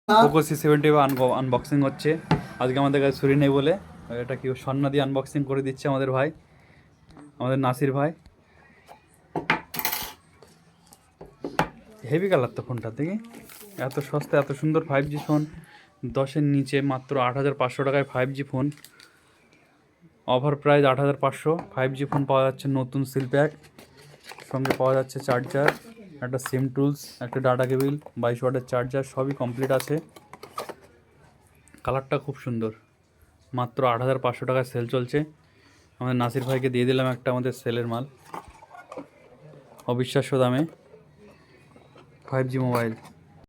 Poco C70 unboxing হচ্ছে। আজকে আমাদের কাছে ছুরি নেই বলে এটা কি স্বর্ণ দিয়ে আনবক্সিং করে দিচ্ছে আমাদের ভাই, আমাদের নাসির ভাই। হেভি কালার তো ফোনটা দেখি, এত সস্তা এত সুন্দর 5G ফোন, 10-এর নিচে মাত্র 8,500 টাকায় 5G phone. Offer price 8,500। 5G phone পাওয়া যাচ্ছে, নতুন সিল প্যাক, সঙ্গে পাওয়া যাচ্ছে চার্জার, একটা সিম টুলস, একটা ডাটা কেবিল, 22 ওয়াটের চার্জার, সবই কমপ্লিট আছে। কালারটা খুব সুন্দর, মাত্র 8,500 টাকায় সেল চলছে। আমাদের নাসির ভাইকে দিয়ে দিলাম একটা আমাদের সেলের মাল, অবিশ্বাস্য দামে 5G মোবাইল।